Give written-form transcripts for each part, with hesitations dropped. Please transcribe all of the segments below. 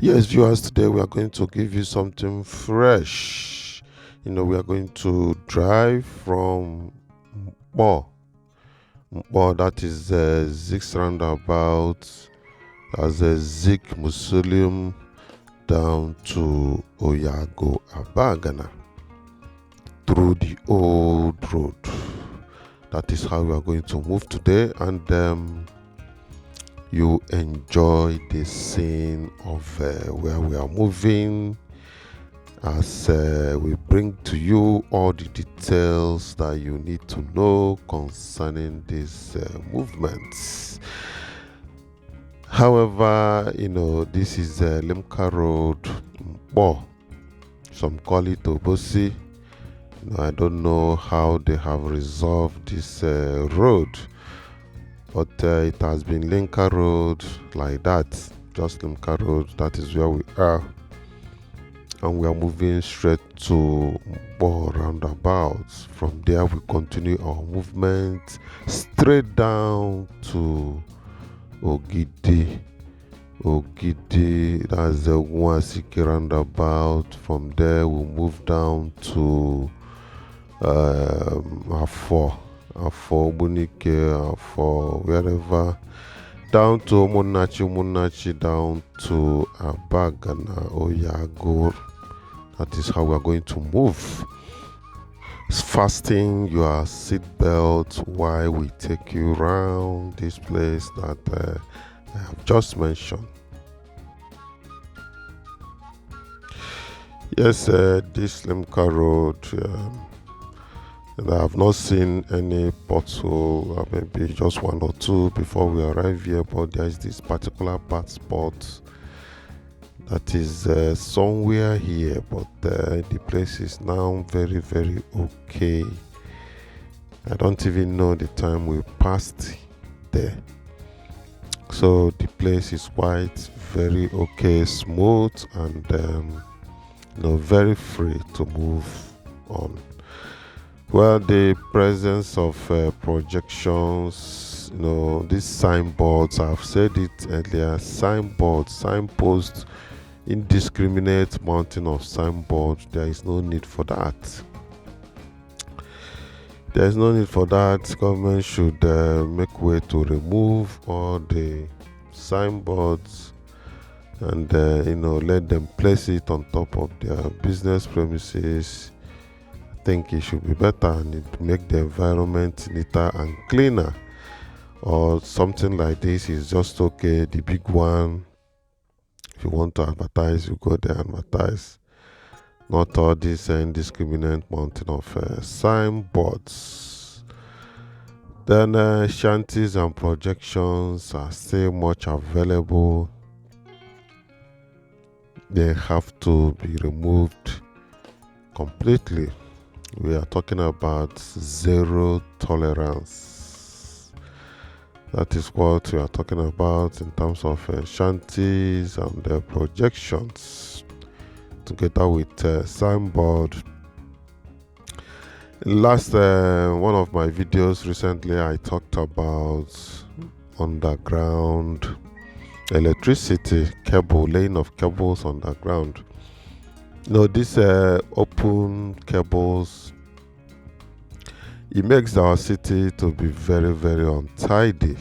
Yes, viewers, today we are going to give you something fresh. We are going to drive from Mpo, that is Zig's roundabout, as a Zig Muslim, down to Oyago Abagana through the old road. That is how we are going to move today, and you enjoy the scene of where we are moving as we bring to you all the details that you need to know concerning these movements. However, this is Limca Road, Mpo. Some call it Obosi. I don't know how they have resolved this road, but it has been Limca Road like that, just Limca Road. That is where we are, and we are moving straight to Mpo roundabout. From there, we continue our movement straight down to Ogidi. That's the Ogunwasike roundabout. From there, we move down to Afo, Bunike, Afo, wherever, down to Umunachi, down to Abagana, Oyago. That is how we are going to move. Fasten your seatbelt while we take you around this place that I have just mentioned. Yes, this Limca Road, I have not seen any pothole, maybe just one or two before we arrive here, but there is this particular bad spot that is somewhere here, but the place is now very, very okay. I don't even know the time we passed there. So the place is quite very okay, smooth, and very free to move on. Well, the presence of projections, these signboards, I've said it earlier, signposts, indiscriminate mounting of signboards, there is no need for that. There is no need for that. Government should make way to remove all the signboards and let them place it on top of their business premises. I think it should be better, and it make the environment neater and cleaner. Or something like this is just okay. The big one, if you want to advertise, you go there and advertise. Not all this indiscriminate mounting of signboards. Then shanties and projections are still much available. They have to be removed completely. We are talking about zero tolerance. That is what we are talking about in terms of shanties and projections, together with signboard. Last one of my videos recently, I talked about underground electricity cable, laying of cables underground. These open cables, it makes our city to be very, very untidy.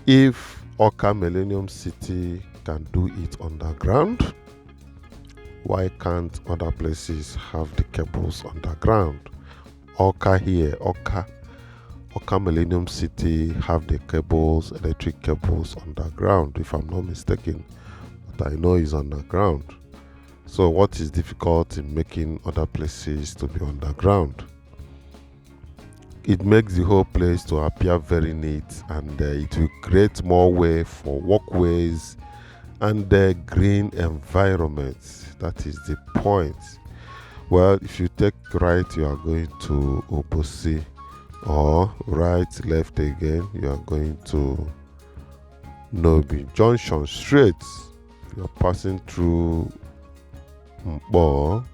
If Awka Millennium City can do it underground, why can't other places have the cables underground? Awka here, Awka Millennium City have the cables, electric cables underground, if I'm not mistaken. But I know it's underground. So what is difficult in making other places to be underground? It makes the whole place to appear very neat, and it will create more way for walkways and green environments. That is the point. Well, if you take right, you are going to Obosi, or right, left again, you are going to Nobi Junction straight. You are passing through Mpo,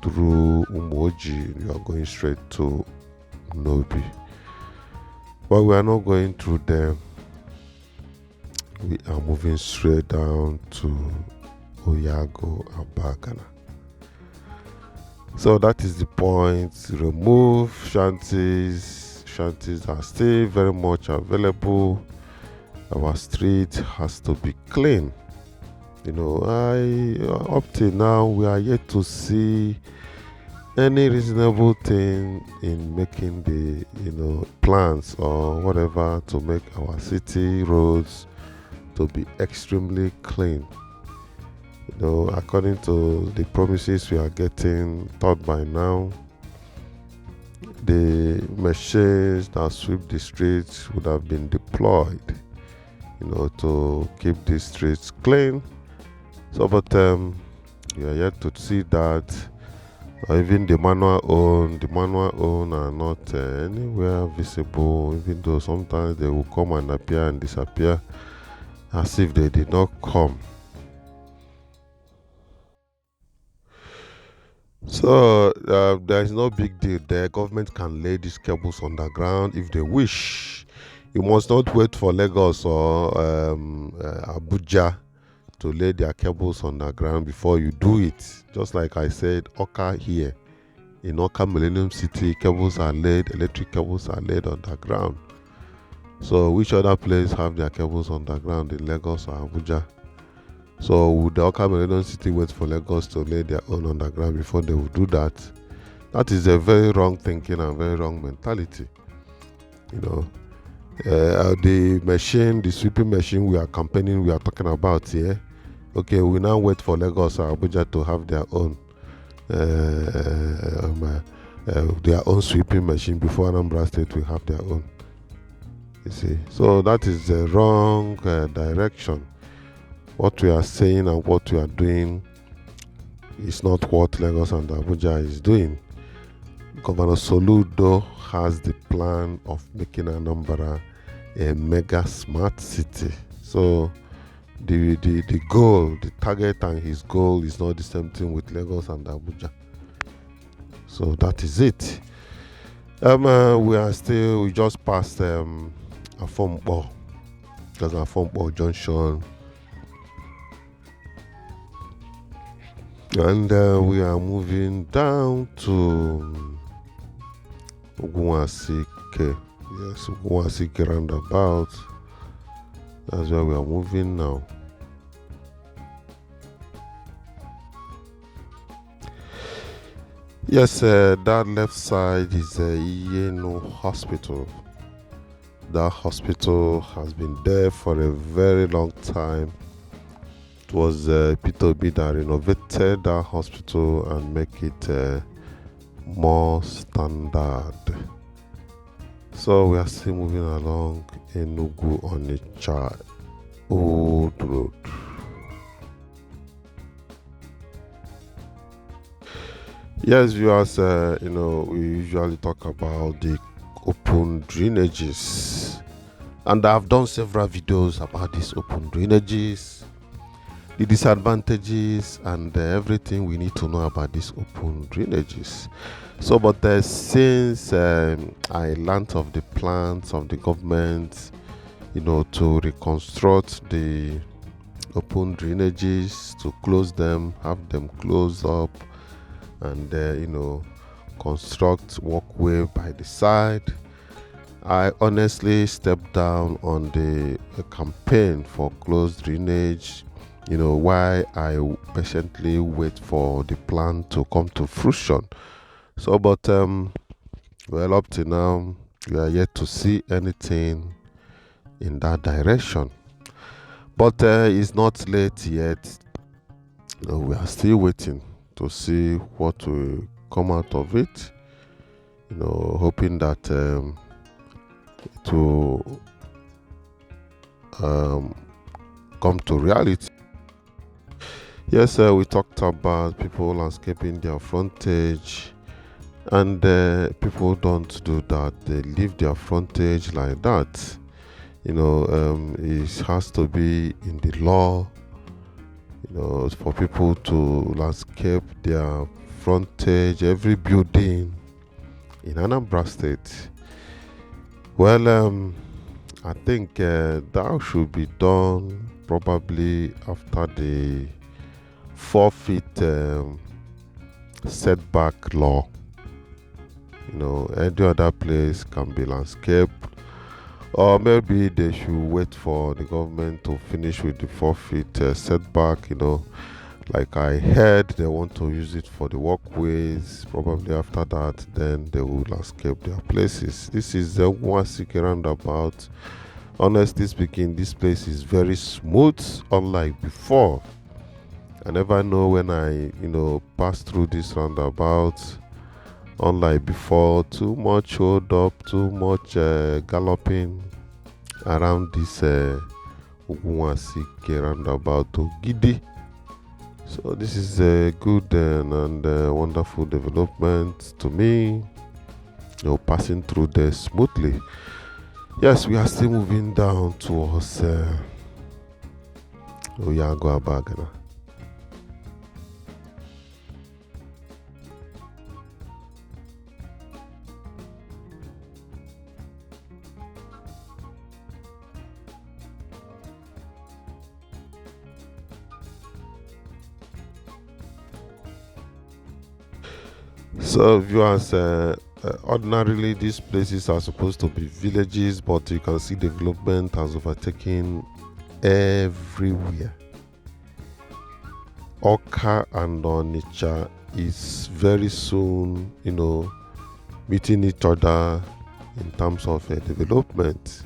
through Umoji, you are going straight to Nobi. But we are not going through them. We are moving straight down to Oyago, Abagana. So that is the point. Remove shanties. Shanties are still very much available. Our street has to be clean. Up till now we are yet to see any reasonable thing in making the plans or whatever to make our city roads to be extremely clean. According to the promises we are getting, thought by now the machines that sweep the streets would have been deployed to keep the streets clean. So but we are yet to see that. Even the manual own are not anywhere visible, even though sometimes they will come and appear and disappear as if they did not come. So there is no big deal. The government can lay these cables underground if they wish. You must not wait for Lagos or Abuja to lay their cables underground before you do it. Just like I said, Awka here. In Awka Millennium City, electric cables are laid underground. So which other place have their cables underground in Lagos or Abuja? So would the Awka Millennium City wait for Lagos to lay their own underground before they would do that? That is a very wrong thinking and very wrong mentality. The sweeping machine we are talking about here. Okay, we now wait for Lagos or Abuja to have their own sweeping machine before Anambra State will have their own. You see, so that is the wrong direction. What we are saying and what we are doing is not what Lagos and Abuja is doing. Governor Soludo has the plan of making Anambra a mega smart city. So the goal, the target and his goal is not the same thing with Lagos and Abuja. So that is it. We just passed Afombo. That's Afombo Junction. And we are moving down to Ogunwasike. Yes, Ogunwasike roundabout. That's where we are moving now. Yes, that left side is Iyenu Hospital. That hospital has been there for a very long time. It was P2B that renovated that hospital and make it more standard. So we are still moving along Enugu-Onitsha Old Road. Yes, viewers, we usually talk about the open drainages, and I've done several videos about these open drainages, the disadvantages, and everything we need to know about these open drainages. So, but since I learned of the plans of the government, to reconstruct the open drainages, to close them, have them closed up, and construct walkway by the side, I honestly stepped down on the campaign for closed drainage, while I patiently wait for the plan to come to fruition. So, but up to now, we are yet to see anything in that direction. But it's not late yet. We are still waiting to see what will come out of it. Hoping that it will come to reality. Yes, we talked about people landscaping their frontage, and people don't do that. They leave their frontage like that. It has to be in the law, for people to landscape their frontage, every building in Anambra State. Well, I think that should be done probably after the 4 feet setback law. Any other place can be landscape, or maybe they should wait for the government to finish with the 4 feet setback. Like I heard they want to use it for the walkways. Probably after that, then they will landscape their places. This is the Ogunwasike roundabout. Honestly speaking, this place is very smooth, unlike before. I never know when I pass through this roundabout. Unlike before, too much hold up, too much galloping around this Ogunwasike roundabout to Gidi. So this is a good and wonderful development to me. Passing through there smoothly. Yes, we are still moving down towards Abagana. So viewers, ordinarily these places are supposed to be villages, but you can see development has overtaken everywhere. Awka and Onitsha is very soon, meeting each other in terms of development.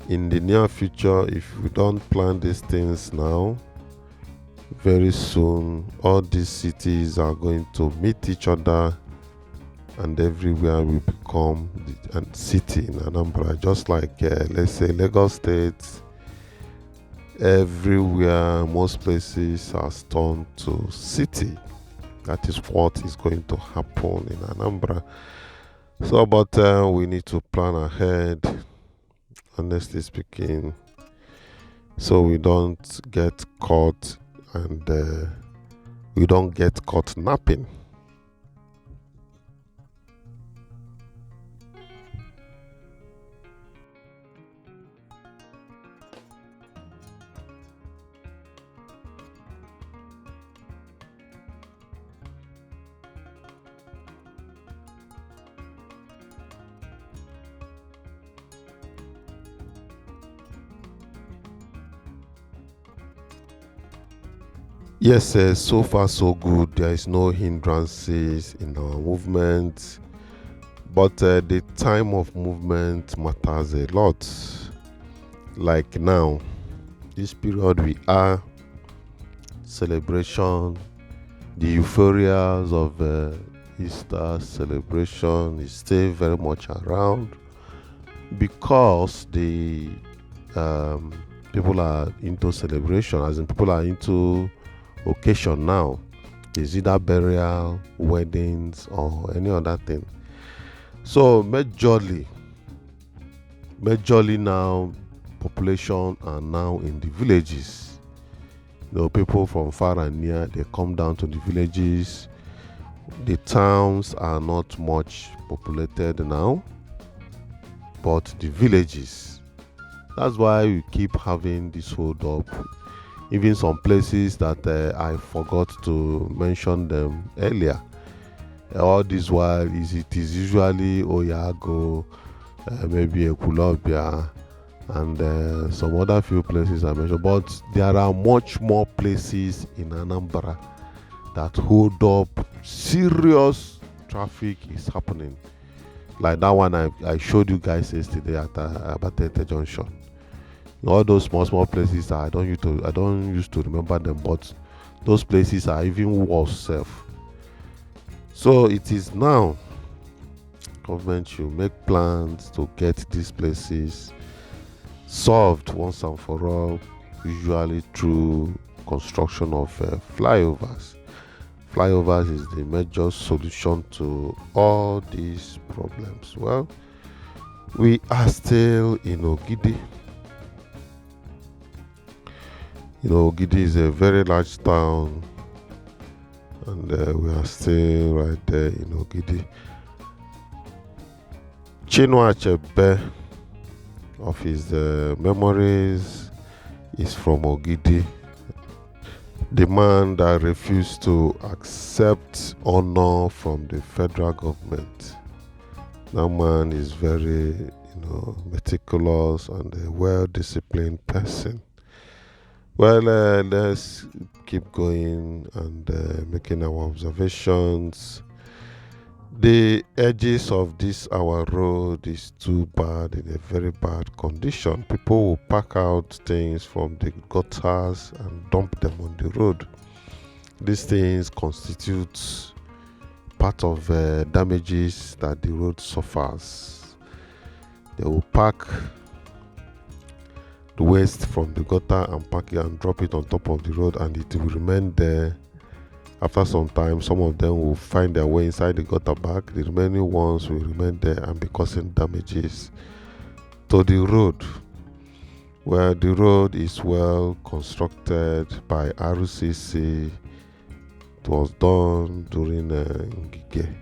In the near future, if we don't plan these things now, very soon all these cities are going to meet each other, and everywhere will become the city in Anambra, just like let's say Lagos State. Everywhere, most places are turned to city. That is what is going to happen in Anambra. So, but we need to plan ahead, honestly speaking, so we don't get caught and we don't get caught napping. Yes, so far so good. There is no hindrances in our movement, but the time of movement matters a lot. Like now, this period we are celebration, the euphorias of Easter celebration is still very much around, because the people are into celebration, as in people are into occasion now. Is either burial, weddings, or any other thing. So majorly now, population are now in the villages. People from far and near, they come down to the villages. The towns are not much populated now, but the villages. That's why we keep having this hold up. Even some places that I forgot to mention them earlier. All this while it is usually Oyago, maybe Ekulobia, and some other few places I mentioned. But there are much more places in Anambra that hold up. Serious traffic is happening. Like that one I showed you guys yesterday at Abatete Junction. All those small places I don't used to remember them, but those places are even worse. So it is now government should make plans to get these places solved once and for all, usually through construction of flyovers. Flyovers is the major solution to all these problems. Well, we are still in Ogidi. Ogidi is a very large town, and we are still right there in Ogidi. Chinua Achebe, of his memories, is from Ogidi. the man that refused to accept honor from the federal government. That man is very, meticulous and a well-disciplined person. Well, let's keep going and making our observations. The edges of this our road is too bad, in a very bad condition. People will pack out things from the gutters and dump them on the road. These things constitute part of damages that the road suffers. They will pack the waste from the gutter and pack it and drop it on top of the road, and it will remain there. After some time, some of them will find their way inside the gutter bag. The remaining ones will remain there and be causing damages to the road. Well, the road is well constructed by RCC. It was done during Ngige.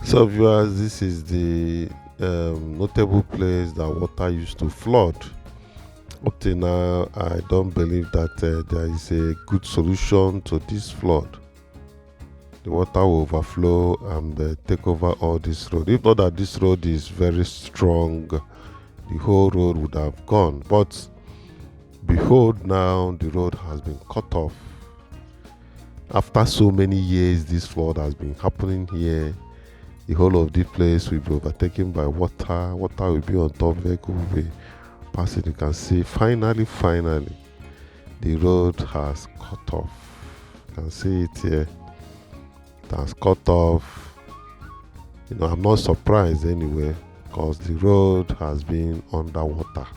So viewers, this is the notable place that water used to flood. Up till now, I don't believe that there is a good solution to this flood. The water will overflow and take over all this road. If not that this road is very strong, the whole road would have gone. But behold, now the road has been cut off. After so many years, this flood has been happening here. The whole of this place will be overtaken by water. Water will be on top, vehicle will be passing. You can see finally, the road has cut off. You can see it here. It has cut off. I'm not surprised anyway, because the road has been underwater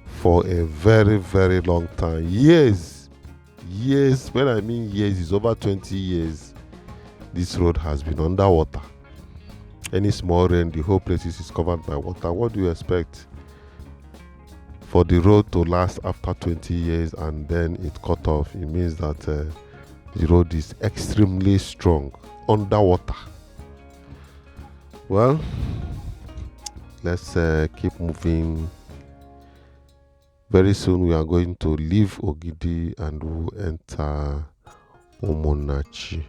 for a very, very long time. Years. When I mean years, it's over 20 years. This road has been underwater. Any small rain, the whole place is covered by water. What do you expect for the road to last after 20 years and then it cut off? It means that the road is extremely strong underwater. Well, let's keep moving. Very soon we are going to leave Ogidi and we'll enter Umunnachi.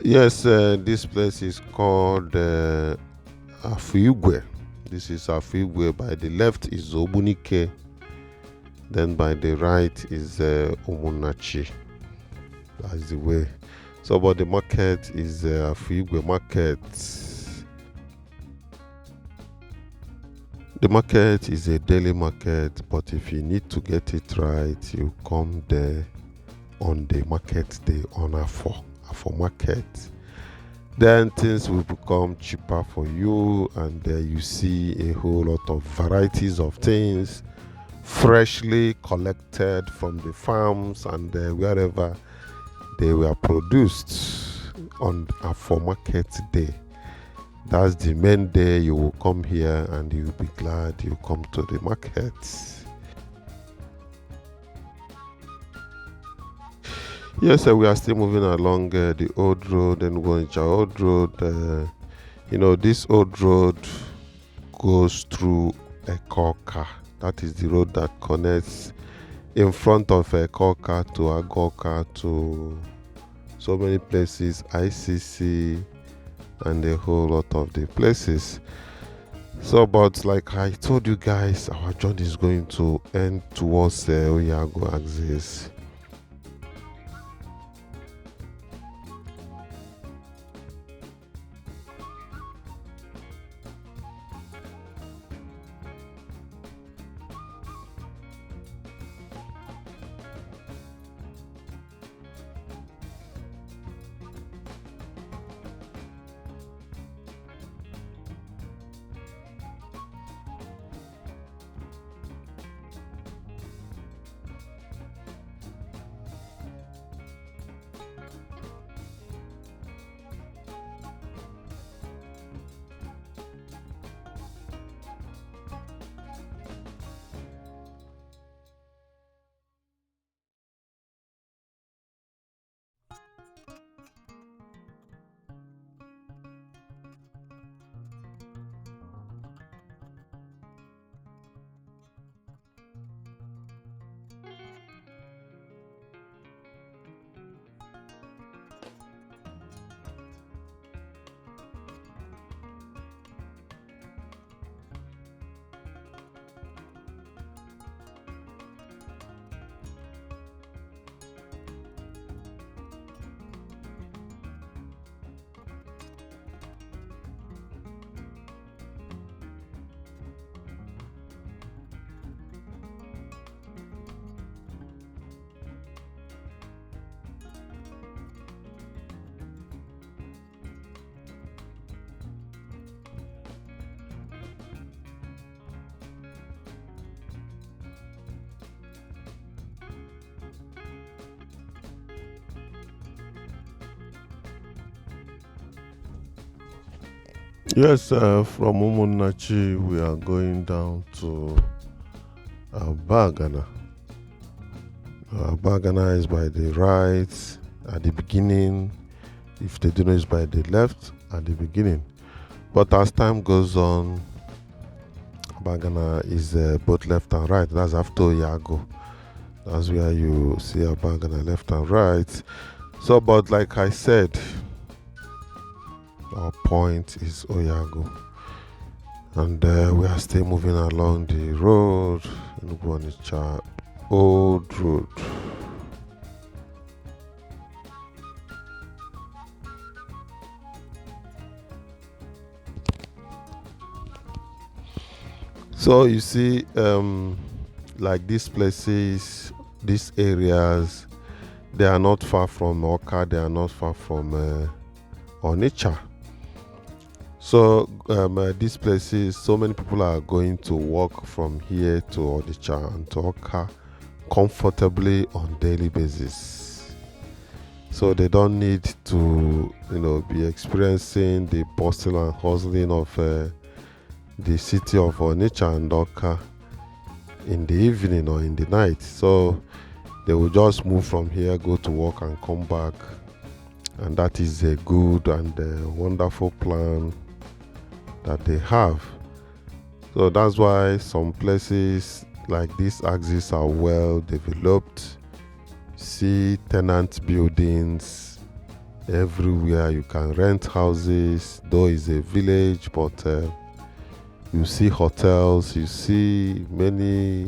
Yes, this place is called Afugwe. This is Afugwe. By the left is Obunike. Then by the right is Umunnachi. That's the way. So, but the market is Afugwe market. The market is a daily market, but if you need to get it right, you come there on the market day on Afo market. Then things will become cheaper for you, and you see a whole lot of varieties of things freshly collected from the farms and wherever they were produced on Afo market day. That's the main day you will come here and you'll be glad you come to the market. Yes, we are still moving along the old road and going to old road. This old road goes through Awka. That is the road that connects in front of Awka to Agoka to so many places, ICC, and a whole lot of the places. So, but like I told you guys, our journey is going to end towards Oyago axis. Yes, from Umunachi, we are going down to Abagana. Abagana is by the right at the beginning. If they do know, it's by the left at the beginning. But as time goes on, Abagana is both left and right. That's after Yago. That's where you see Abagana left and right. So, but like I said, our point is Oyago. And we are still moving along the road, Enugu-Onitsha Old Road. So you see, like these places, these areas, they are not far from Awka, they are not far from Onitsha. So these places, so many people are going to walk from here to Onitsha and to Awka comfortably on daily basis. So they don't need to, be experiencing the bustle and hustling of the city of Onitsha and Awka in the evening or in the night. So they will just move from here, go to work and come back. And that is a good and a wonderful plan that they have. So that's why some places like this axis are well developed. See tenant buildings everywhere. You can rent houses, though it's a village, but you see hotels, you see many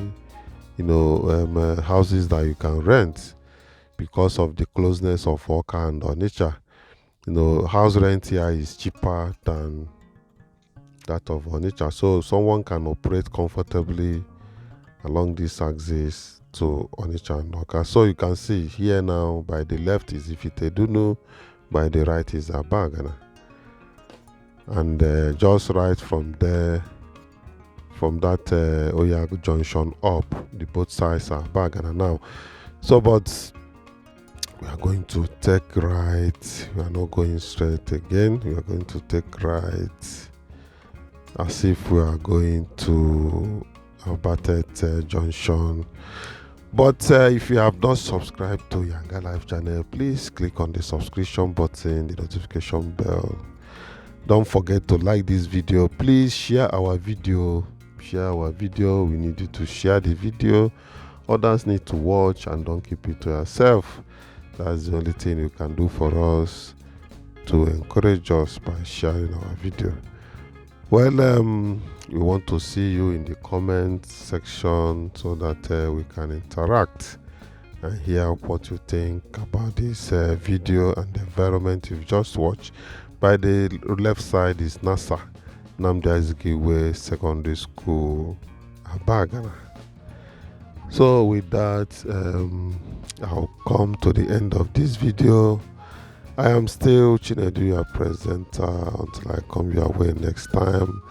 houses that you can rent because of the closeness of Awka and Onitsha. House rent here is cheaper than that of Onitsha, so someone can operate comfortably along this axis to Onitsha and Awka. So you can see here now, by the left is Ifitedunu, by the right is Abagana, and just right from there, from that Oyago junction up, the both sides are Abagana now. So, but we are going to take right. We are not going straight again. We are going to take right, as if we are going to Abatet junction. But if you have not subscribed to YangaLife channel, please click on the subscription button, the notification bell. Don't forget to like this video. Please share our video. We need you to share the video. Others need to watch, and don't keep it to yourself. That's the only thing you can do for us to encourage us by sharing our video. Well, we want to see you in the comment section so that we can interact and hear what you think about this video and the environment you've just watched. By the left side is Anambra Secondary School, Abagana. So with that, I'll come to the end of this video. I am still Chinedu, your presenter. Until I come your way next time,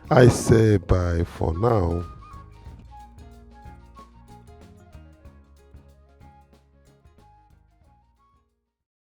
I say bye for now.